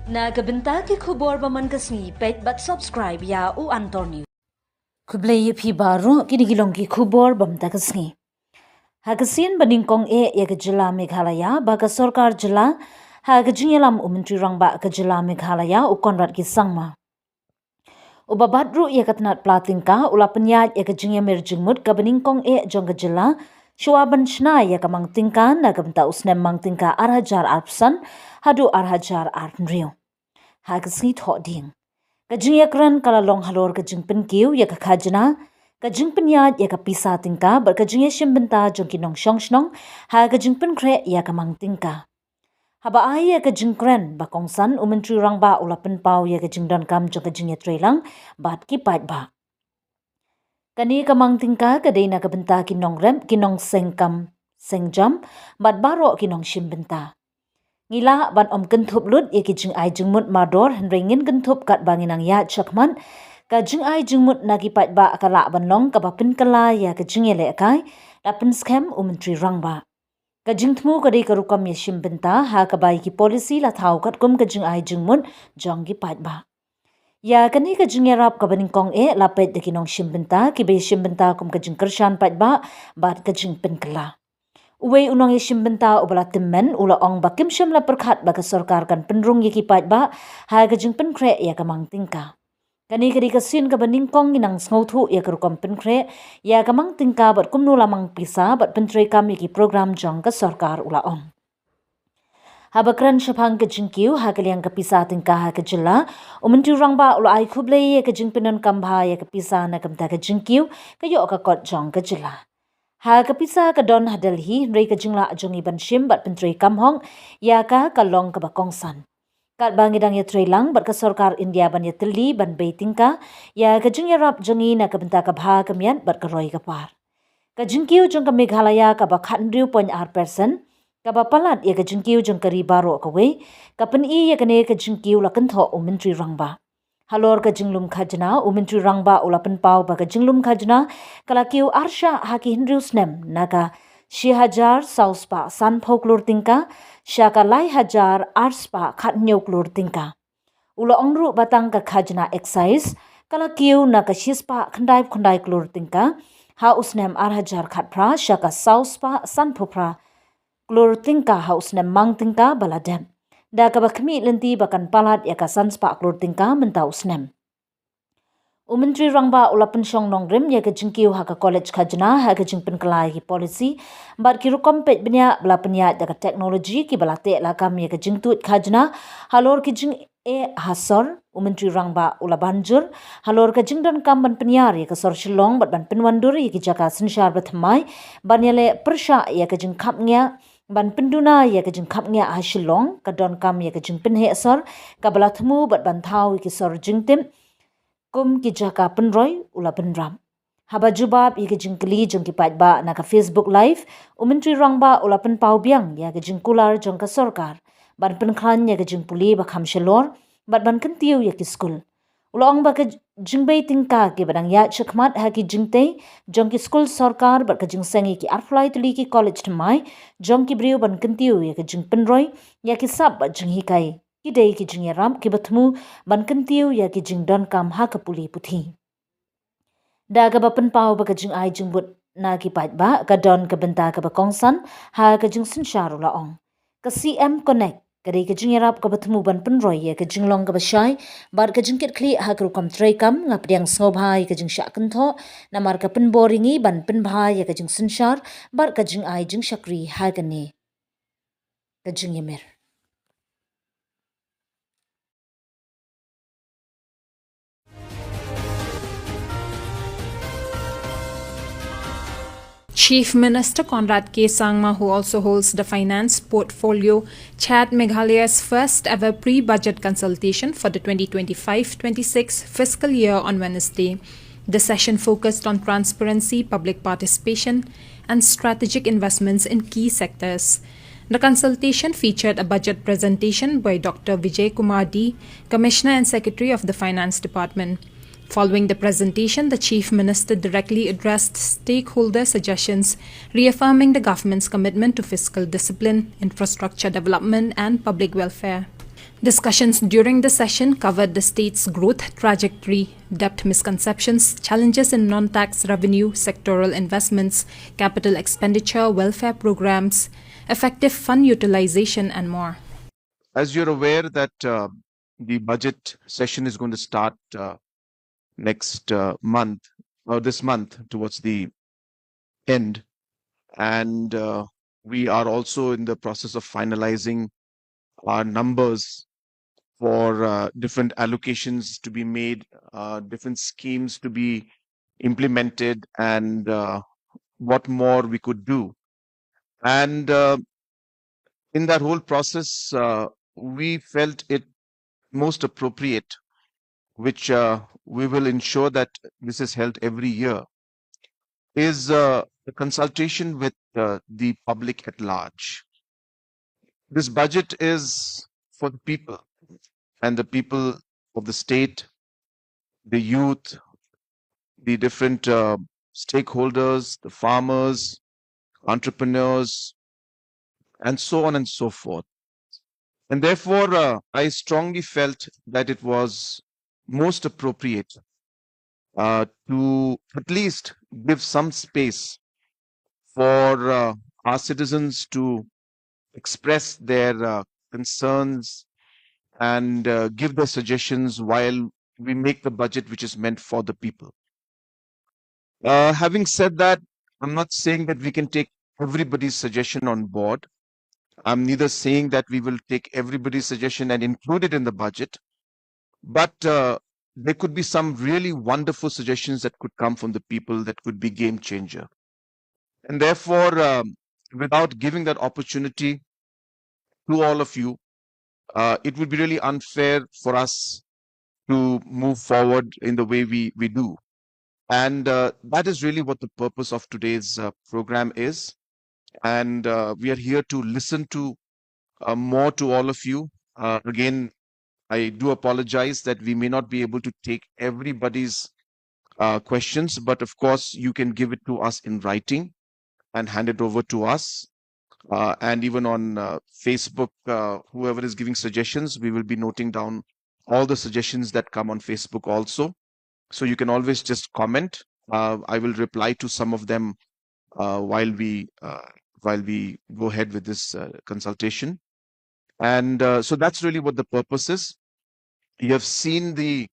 Nagabenta ki khubor baman kasni paidbah subscribe ya u antor news. Kublai pi baru kinigilong ki khubor bamta kasni. Hagasin Banyngkong ya ke jylla Meghalaya baga sorkar jylla hagajinyalam Menteri Rangba ke jylla Meghalaya u konrad ki sangma. Ubabadru ya katnat platingka ula penyat ya ke jingya merjingmut ke Banyngkong jong ke jylla shuaban shna ya ke mang tyngka nagabenta usnem mang tyngka arhajar arpsan hadu arhajar arnriu. Hagasni thok ding. Kajing yakran kala long halor kajing penkiu ya kakajna, kajing penyat ya kapisa tingka, ber kajing shimbenta jong kinong shnong, ha kajing penkre ya kamang tingka. Haba ay ya kajing kren bakongsan Menteri Rangba ula penpau ya kajing don kam jong kajing ya trelang, bat ki paidbah. Kani kamang tingka kadai na kabenta kinong rem, kinong sengkam, sengjam, bat baro kinong shimbenta. Ngila ban kentup lut ya kijing ai jengmut mador ringin kentup kat banginang ya chakman ka jing ai jengmut nagi paidbah kala ban long ka bapin kala ya kijing ele kai dapin scam Menteri Rangba ka jing tmu ka dei karukam ya shimbenta ha ka bai ki policy la thau kat kum ka jing ai jengmut jong gi paidbah ya kani ka jing yarap ka Banyngkong la pet de kinong shimbenta ki be shimbenta kum ka jing kershan paidbah bat ka jing pen kala. Uwe unong yeshim benta ubala timmen ula ong bakim syam la perkhat baka sorkar kan penrung yaki paidbah ha gajing penkre ya kamang tingka. Kani kadi kasin ka Banyngkong inang sngotu ya karukam penkre ya kamang tingka bat kumnu lamang pisa bat pentri kam yaki program jong ka sorkar ula ong. Habakran syapang kajing kiu ha kaliang kapisa tingka ha kajilla Menteri Rangba ula ai kublai ya kajing penon kambha ya kapisa na kamta kajing kiu kayo ka kot jong kajilla. Ha kapisa ka don ha Delhi rei ka jingla jongi ban shim bat pentri kamhong ya ka kalong ka bakongsan. Kat bangidang ya trelang bat ka sorkar India ban ya tili ban beitingka ya ka jingya rap jongi na ka benta ka bha kamian bat ka roi ka par. Ka jingkiu jong ka Meghalaya ka ba khatndriu point person ka ba palat ya ka jingkiu jong ka ribaro ka wei ka peni ya ka ne ka jingkiu la kantho Menteri Rangba. Halor ka jinglum khajna Menteri Rangba ula penpau ba ka jinglum khajna kala kiu arsha haki hindriu snem naga 6000 sauspa san phoklur tingka syaka lai hajar arspa khatnyau klur tingka ula ongru batang ka khajna excise kala kiu naga shispa khandai klur tingka ha usnem arhajar khatpra syaka sauspa san phopra klur tingka ha usnem mang tingka baladem da ka bakmi lenti bakan palat ya ka sanspa klur tingka mentau snem. Menteri Rangba ula pensyong nongrem ya ka jingkiu ha ka college khajna ha ka jingpen kelai ki policy bat ki rukom pet benya bela penya da ka teknologi ki bela te la kam ya ka jingtut khajna halor ki jing hasor Menteri Rangba ula banjur halor ka jingdon kam ban penyar ya ka sor shillong bat ban penwandur ya ki jaka sensyar bathamai ban yale persha ya ka jing kapnya ban penduna ya ka jing kapnya ha shillong ka don kam ya ka jing penhe sor ka bela thmu bat ban thau ki sor jingtim kum ki jaka pynroi ula penram. Haba jubab ya ka jing kli jong ki paidbah na ka Facebook live Menteri Rangba ula penpau biang ya ka jing kular jong ka sorkar ban penkhan ya ka jing puli ba kham shalor bat ban kentiu ya ki skul. Ula ong ba ka jing bei tingka ki badang ya chakmat ha ki jing te jong ki skul sorkar bat ka jing sengi ki arflai tuli ki college tmai jong ki briu ban kentiu ya ka jing pynroi ya ki sab bat jing hikai ki dei ki jing yaram ki batmu ban kentiu ya ki jing don kam ha ka puli puthi. Da ka ba penpau ba ka jing ai jing but na ki paidbah ka don ka benta ka ba kongsan ha ka jing sinshar ula ong. Ka CM Connect kadai ka jing yarap ka batmu ban pynroi ya ka jing long ka ba shai bar ka jing ket kli ha ka rukam trai kam ngap diang snobhai ka jing syak kentho namar ka penboringi ban penbhai ya ka jing sinshar bar ka jing ai jing shakri ha ka ne ka jing yemer. Chief Minister Conrad K. Sangma, who also holds the finance portfolio, chaired Meghalaya's first ever pre-budget consultation for the 2025-26 fiscal year on Wednesday. The session focused on transparency, public participation, and strategic investments in key sectors. The consultation featured a budget presentation by Dr. Vijay Kumar D, Commissioner and Secretary of the Finance Department. Following the presentation, the Chief Minister directly addressed stakeholder suggestions, reaffirming the government's commitment to fiscal discipline, infrastructure development and public welfare. Discussions during the session covered the state's growth trajectory, debt misconceptions, challenges in non-tax revenue, sectoral investments, capital expenditure, welfare programs, effective fund utilization, and more. As you're aware that the budget session is going to start next month, or this month towards the end, and we are also in the process of finalizing our numbers for different allocations to be made, different schemes to be implemented, and what more we could do. And in that whole process, we felt it most appropriate, which we will ensure that this is held every year, is the consultation with the public at large. This budget is for the people, and the people of the state, the youth, the different stakeholders, the farmers, entrepreneurs, and so on and so forth. And therefore, I strongly felt that it was most appropriate to at least give some space for our citizens to express their concerns and give their suggestions while we make the budget which is meant for the people. Having said that, I'm not saying that we can take everybody's suggestion on board. I'm neither saying that we will take everybody's suggestion and include it in the budget, but there could be some really wonderful suggestions that could come from the people that could be game changer. And therefore, without giving that opportunity to all of you, it would be really unfair for us to move forward in the way we do. And that is really what the purpose of today's program is. And we are here to listen to more to all of you. Again, I do apologize that we may not be able to take everybody's questions, but of course, you can give it to us in writing and hand it over to us. And even on Facebook, whoever is giving suggestions, we will be noting down all the suggestions that come on Facebook also. So you can always just comment. I will reply to some of them while we go ahead with this consultation. And so that's really what the purpose is. You have seen the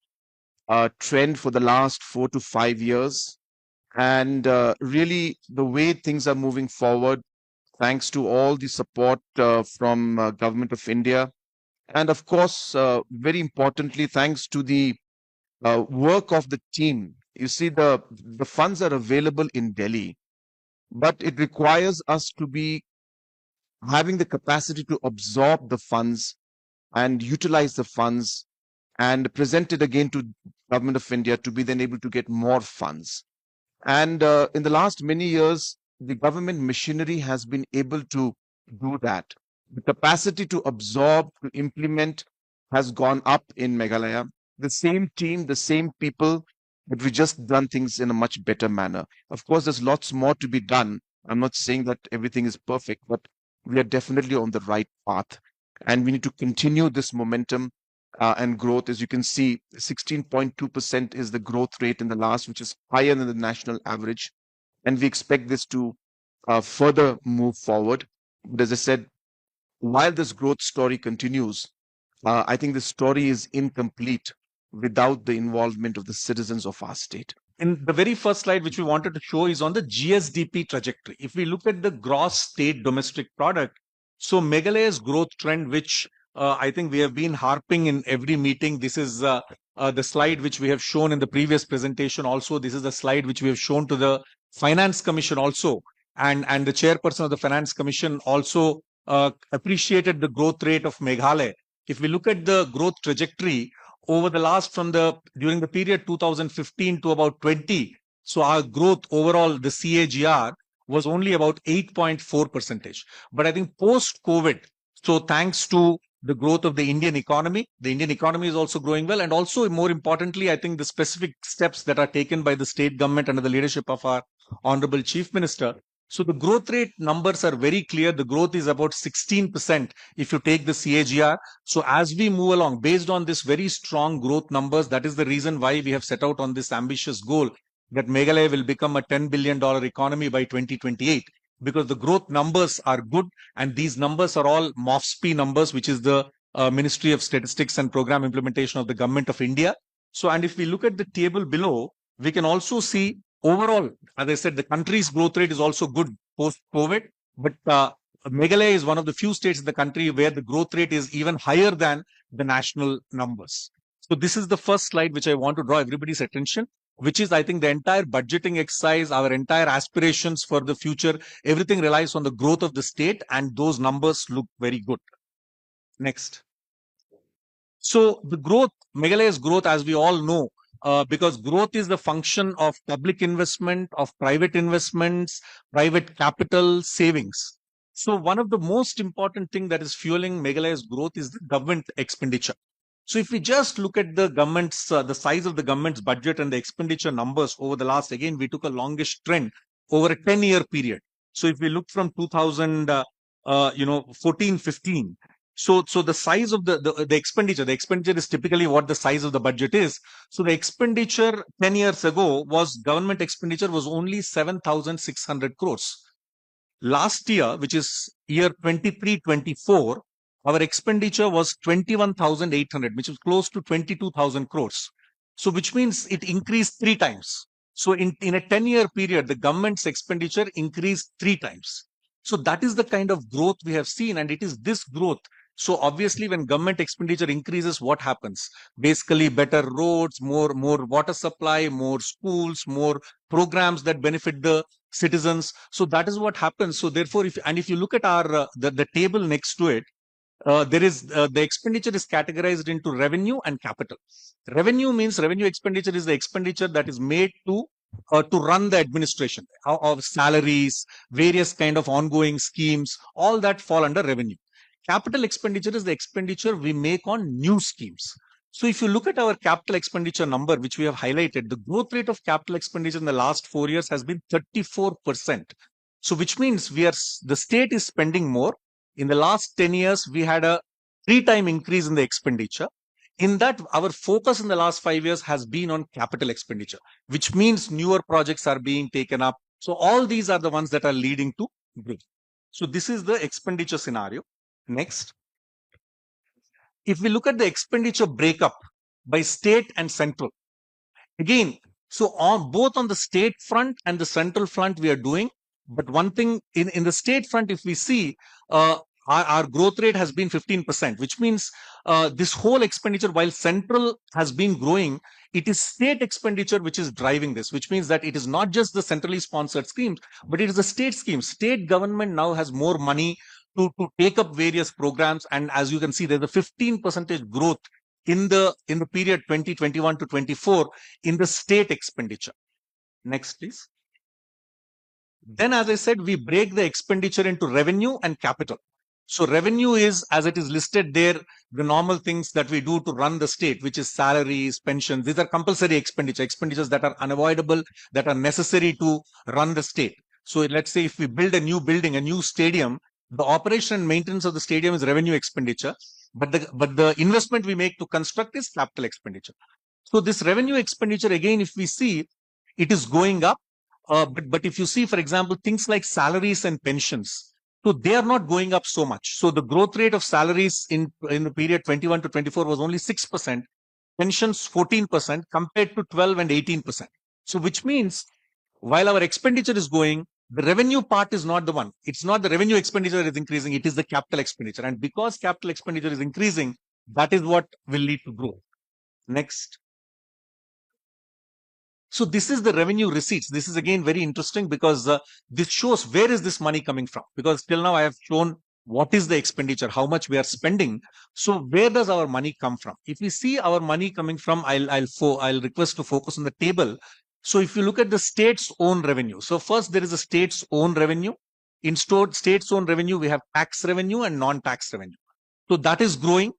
trend for the last 4 to 5 years, and really the way things are moving forward, thanks to all the support from Government of India, and of course, very importantly, thanks to the work of the team. You see, the funds are available in Delhi, but it requires us to be having the capacity to absorb the funds and utilize the funds and present it again to Government of India to be then able to get more funds. And in the last many years, the government machinery has been able to do that. The capacity to absorb, to implement has gone up in Meghalaya. The same team, the same people, but we just done things in a much better manner. Of course, there's lots more to be done. I'm not saying that everything is perfect, but we are definitely on the right path. And we need to continue this momentum and growth. As you can see, 16.2% is the growth rate in the last, which is higher than the national average. And we expect this to further move forward. But as I said, while this growth story continues, I think the story is incomplete without the involvement of the citizens of our state. In the very first slide, which we wanted to show, is on the GSDP trajectory. If we look at the gross state domestic product, so Meghalaya's growth trend, which I think we have been harping in every meeting. This is the slide which we have shown in the previous presentation also. This is the slide which we have shown to the Finance Commission also. And the chairperson of the Finance Commission also appreciated the growth rate of Meghalaya. If we look at the growth trajectory over the last during the period 2015 to about 20, so our growth overall, the CAGR, was only about 8.4%. But I think post-COVID, so thanks to the growth of the Indian economy is also growing well. And also, more importantly, I think the specific steps that are taken by the state government under the leadership of our Honorable Chief Minister. So the growth rate numbers are very clear. The growth is about 16% if you take the CAGR. So as we move along, based on this very strong growth numbers, that is the reason why we have set out on this ambitious goal that Meghalaya will become a $10 billion economy by 2028, because the growth numbers are good, and these numbers are all MOFSP numbers, which is the Ministry of Statistics and Program Implementation of the Government of India. So, and if we look at the table below, we can also see overall, as I said, the country's growth rate is also good post-COVID, but Meghalaya is one of the few states in the country where the growth rate is even higher than the national numbers. So this is the first slide which I want to draw everybody's attention, which is, I think, the entire budgeting exercise, our entire aspirations for the future, everything relies on the growth of the state, and those numbers look very good. Next. So the growth, Meghalaya's growth, as we all know, because growth is the function of public investment, of private investments, private capital, savings. So one of the most important thing that is fueling Meghalaya's growth is the government expenditure. So if we just look at the government's, the size of the government's budget and the expenditure numbers over the last, again, we took a longish trend over a 10-year period. So if we look from 2014-15, so the size of the expenditure is typically what the size of the budget is. So the expenditure 10 years ago government expenditure was only 7,600 crores. Last year, which is year 23-24, our expenditure was 21,800, which is close to 22,000 crores. So which means it increased 3 times. So in a 10-year period, the government's expenditure increased 3 times. So that is the kind of growth we have seen, and it is this growth. So obviously, when government expenditure increases, what happens? Basically, better roads, more water supply, more schools, more programs that benefit the citizens. So that is what happens. So therefore, if you look at our the table next to it, there is the expenditure is categorized into revenue and capital. Revenue means revenue expenditure is the expenditure that is made to run the administration of salaries, various kind of ongoing schemes, all that fall under revenue. Capital expenditure is the expenditure we make on new schemes. So if you look at our capital expenditure number, which we have highlighted, the growth rate of capital expenditure in the last 4 years has been 34%. So which means the state is spending more. In the last 10 years, we had a 3-time increase in the expenditure. In that, our focus in the last 5 years has been on capital expenditure, which means newer projects are being taken up. So all these are the ones that are leading to growth. So this is the expenditure scenario. Next. If we look at the expenditure breakup by state and central, again, so both on the state front and the central front we are doing. But one thing in the state front, if we see, our growth rate has been 15%, which means this whole expenditure, while central has been growing, it is state expenditure which is driving this, which means that it is not just the centrally sponsored schemes, but it is the state schemes. State government now has more money to take up various programs. And as you can see, there's a 15% growth in the period 2021 to 24 in the state expenditure. Next, please. Then, as I said, we break the expenditure into revenue and capital. So revenue is, as it is listed there, the normal things that we do to run the state, which is salaries, pensions. These are compulsory expenditures that are unavoidable, that are necessary to run the state. So let's say if we build a new building, a new stadium, the operation and maintenance of the stadium is revenue expenditure, but the investment we make to construct is capital expenditure. So this revenue expenditure, again, if we see, it is going up. But if you see, for example, things like salaries and pensions, so they are not going up so much. So the growth rate of salaries in the period 21 to 24 was only 6%, pensions 14% compared to 12 and 18%. So which means while our expenditure is going, the revenue part is not the one. It's not the revenue expenditure that is increasing, it is the capital expenditure. And because capital expenditure is increasing, that is what will lead to growth. Next. So this is the revenue receipts. This is again very interesting because this shows where is this money coming from. Because till now I have shown what is the expenditure, how much we are spending. So where does our money come from? If we see our money coming from, I'll request to focus on the table. So if you look at the state's own revenue. So first there is a state's own revenue. In state's own revenue, we have tax revenue and non-tax revenue. So that is growing.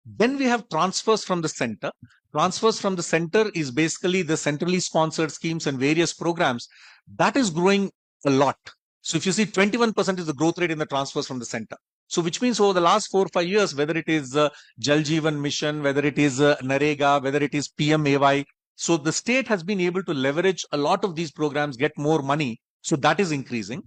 Then we have transfers from the center. Transfers from the center is basically the centrally sponsored schemes and various programs. That is growing a lot. So if you see 21% is the growth rate in the transfers from the center. So which means over the last 4 or 5 years, whether it is Jal Jeevan Mission, whether it is Narega, whether it is PMAY, so the state has been able to leverage a lot of these programs, get more money. So that is increasing.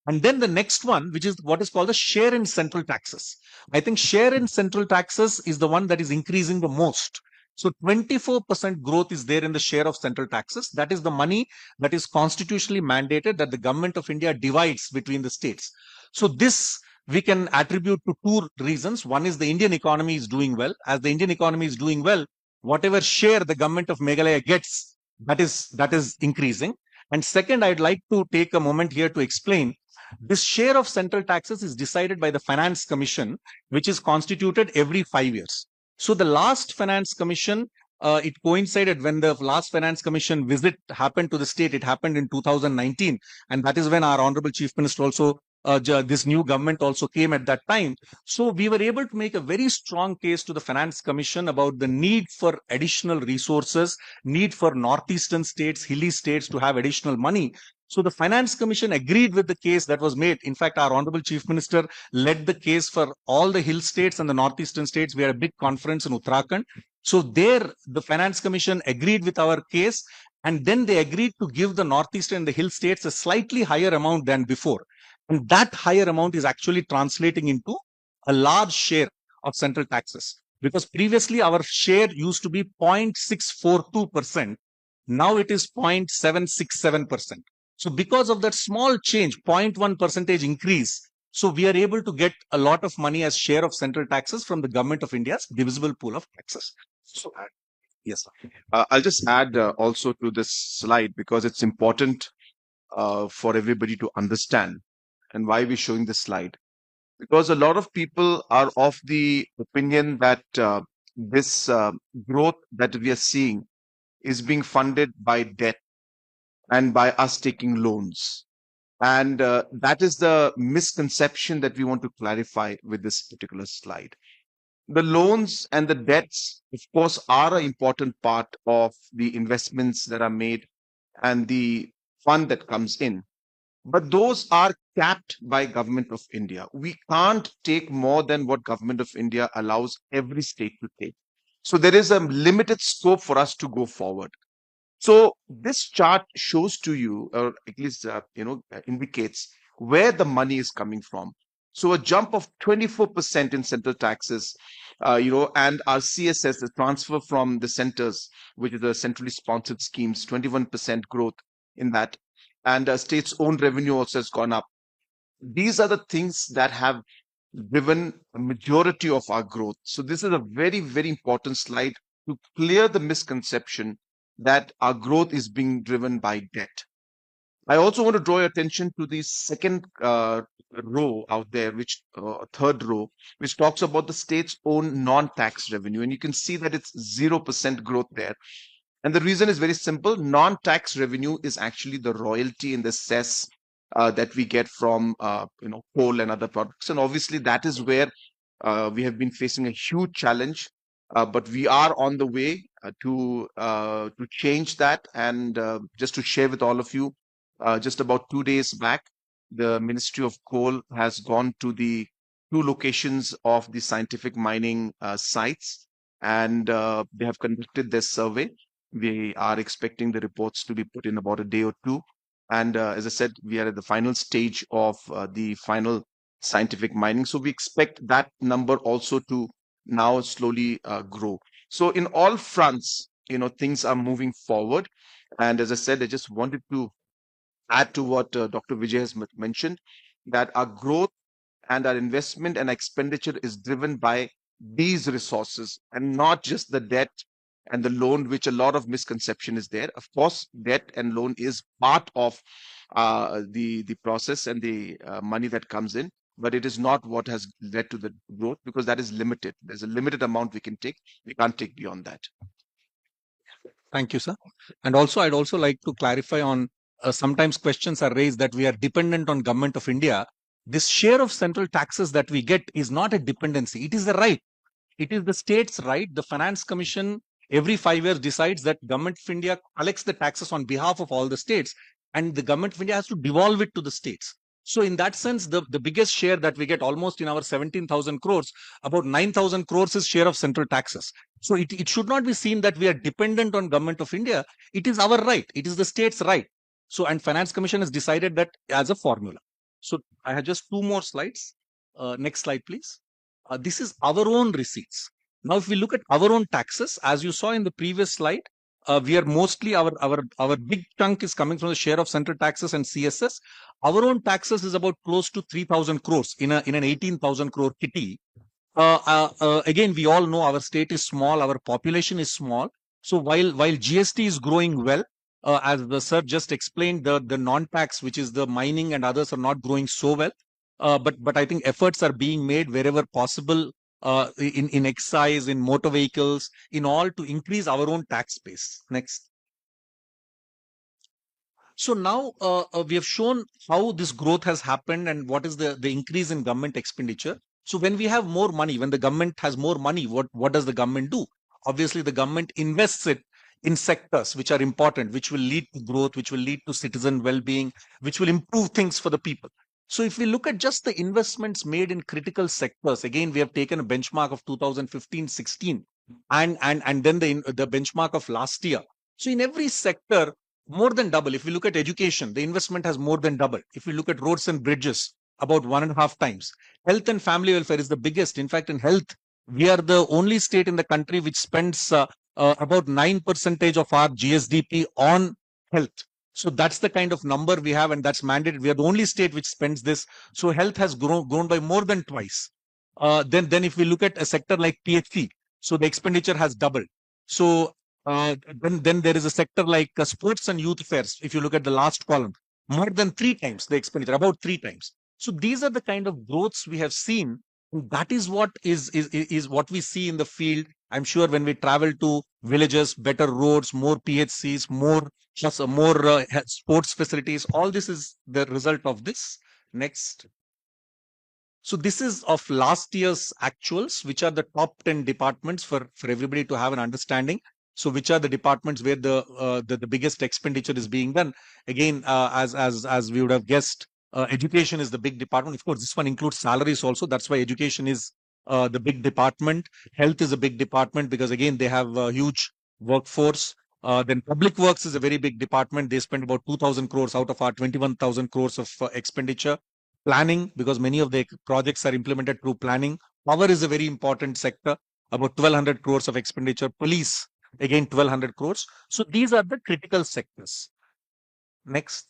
And then the next one, which is what is called the share in central taxes. I think share in central taxes is the one that is increasing the most. So 24% growth is there in the share of central taxes. That is the money that is constitutionally mandated that the government of India divides between the states. So this we can attribute to two reasons. One is the Indian economy is doing well. As the Indian economy is doing well, whatever share the government of Meghalaya gets, that is increasing. And second, I'd like to take a moment here to explain this share of central taxes is decided by the Finance Commission, which is constituted every 5 years. So the last Finance Commission, it coincided when the last Finance Commission visit happened to the state. It happened in 2019. And that is when our Honorable Chief Minister also, this new government also came at that time. So we were able to make a very strong case to the Finance Commission about the need for additional resources, need for northeastern states, hilly states to have additional money. So the Finance Commission agreed with the case that was made. In fact, our Honorable Chief Minister led the case for all the hill states and the northeastern states. We had a big conference in Uttarakhand. So there, the Finance Commission agreed with our case, and then they agreed to give the northeastern and the hill states a slightly higher amount than before. And that higher amount is actually translating into a large share of central taxes. Because previously our share used to be 0.642%. Now it is 0.767%. So because of that small change, 0.1 percentage increase, so we are able to get a lot of money as share of central taxes from the government of India's divisible pool of taxes. So, yes, sir. I'll just add also to this slide because it's important for everybody to understand and why we're showing this slide. Because a lot of people are of the opinion that this growth that we are seeing is being funded by debt and by us taking loans. And that is the misconception that we want to clarify with this particular slide. The loans and the debts, of course, are an important part of the investments that are made and the fund that comes in. But those are capped by Government of India. We can't take more than what Government of India allows every state to take. So there is a limited scope for us to go forward. So this chart shows to you, or at least indicates where the money is coming from. So a jump of 24% in central taxes, and our CSS, the transfer from the centers, which is the centrally sponsored schemes, 21% growth in that, and states' own revenue also has gone up. These are the things that have driven a majority of our growth. So this is a very, very important slide to clear the misconception that our growth is being driven by debt. I also want to draw your attention to the second row out there, which third row, which talks about the state's own non-tax revenue. And you can see that it's 0% growth there. And the reason is very simple. Non-tax revenue is actually the royalty and the cess that we get from coal and other products. And obviously that is where we have been facing a huge challenge. But we are on the way to change that. And just to share with all of you, just about 2 days back, the Ministry of Coal has gone to the 2 locations of the scientific mining sites, and they have conducted their survey. We are expecting the reports to be put in about a day or two. And as I said, we are at the final stage of the final scientific mining. So we expect that number also to now slowly grow. So in all fronts, things are moving forward. And as I said, I just wanted to add to what Dr. Vijay has mentioned, that our growth and our investment and expenditure is driven by these resources and not just the debt and the loan, which a lot of misconception is there. Of course, debt and loan is part of the process and the money that comes in, but it is not what has led to the growth, because that is limited. There's a limited amount we can take. We can't take beyond that. Thank you, sir. And also, I'd also like to clarify on sometimes questions are raised that we are dependent on Government of India. This share of central taxes that we get is not a dependency. It is a right. It is the state's right. The Finance Commission every 5 years decides that Government of India collects the taxes on behalf of all the states, and the Government of India has to devolve it to the states. So in that sense, the biggest share that we get almost in our 17,000 crores, about 9,000 crores is share of central taxes. So it should not be seen that we are dependent on government of India. It is our right. It is the state's right. So, and Finance Commission has decided that as a formula. So I have just two more slides. Next slide, please. This is our own receipts. Now, if we look at our own taxes, as you saw in the previous slide, we are mostly our big chunk is coming from the share of central taxes and CSS. Our own taxes is about close to 3,000 crores in an 18,000 crore kitty. Again, we all know our state is small, our population is small. So while GST is growing well, as the sir just explained, the non-tax, which is the mining and others, are not growing so well. But I think efforts are being made wherever possible, in excise, in motor vehicles, in all, to increase our own tax base. Next. So now we have shown how this growth has happened and what is the increase in government expenditure. So when we have more money, when the government has more money, what does the government do? Obviously, the government invests it in sectors which are important, which will lead to growth, which will lead to citizen well-being, which will improve things for the people. So if we look at just the investments made in critical sectors, again, we have taken a benchmark of 2015-16 and then the benchmark of last year. So in every sector, more than double. If we look at education, the investment has more than doubled. If we look at roads and bridges, about 1.5 times. Health and family welfare is the biggest. In fact, in health, we are the only state in the country which spends about 9% of our GSDP on health. So that's the kind of number we have, and that's mandated. We are the only state which spends this. So health has grown by more than twice. Then if we look at a sector like PHC, so the expenditure has doubled. So then there is a sector like sports and youth affairs. If you look at the last column, more than 3 times the expenditure, about 3 times. So these are the kind of growths we have seen. And that is what is what we see in the field. I'm sure when we travel to villages, better roads, more PHCs, more sports facilities. All this is the result of this. Next. So this is of last year's actuals, which are the top 10 departments for everybody to have an understanding. So which are the departments where the biggest expenditure is being done? Again, as we would have guessed, education is the big department. Of course, this one includes salaries also. That's why education is the big department. Health is a big department because again they have a huge workforce. Then public works is a very big department. They spend about 2,000 crores out of our 21,000 crores of expenditure. Planning, because many of the projects are implemented through planning. Power is a very important sector, about 1,200 crores of expenditure. Police, again 1,200 crores. So these are the critical sectors. Next.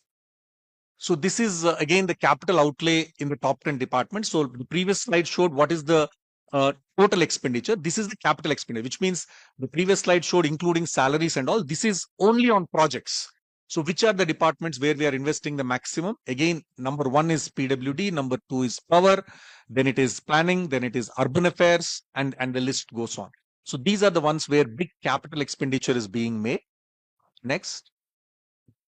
So this is again the capital outlay in the top 10 departments. So the previous slide showed what is the total expenditure. This is the capital expenditure, which means the previous slide showed including salaries and all. This is only on projects. So which are the departments where we are investing the maximum? Again, number 1 is PWD, number 2 is power, then it is planning, then it is urban affairs, and the list goes on. So these are the ones where big capital expenditure is being made. Next.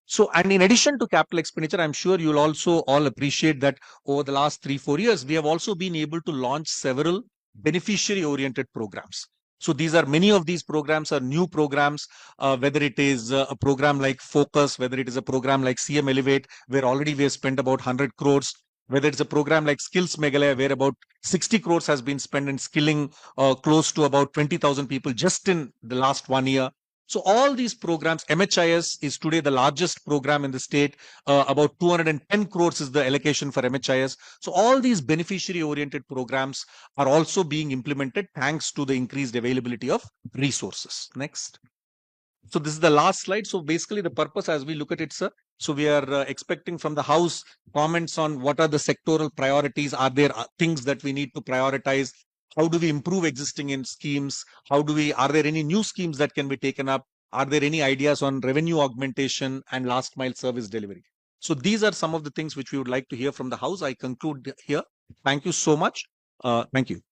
So, and in addition to capital expenditure, I'm sure you'll also all appreciate that over the last 3-4 years, we have also been able to launch several beneficiary oriented programs. So many of these programs are new programs, whether it is a program like Focus, whether it is a program like CM Elevate, where already we have spent about 100 crores, whether it's a program like Skills Meghalaya, where about 60 crores has been spent in skilling close to about 20,000 people just in the last 1 year. So all these programs, MHIS is today the largest program in the state. About 210 crores is the allocation for MHIS. So all these beneficiary oriented programs are also being implemented thanks to the increased availability of resources. Next. So this is the last slide. So basically the purpose as we look at it, sir. So we are expecting from the House comments on what are the sectoral priorities. Are there things that we need to prioritize? How do we improve existing schemes? Are there any new schemes that can be taken up? Are there any ideas on revenue augmentation and last mile service delivery? So these are some of the things which we would like to hear from the House. I conclude here. Thank you so much. Thank you.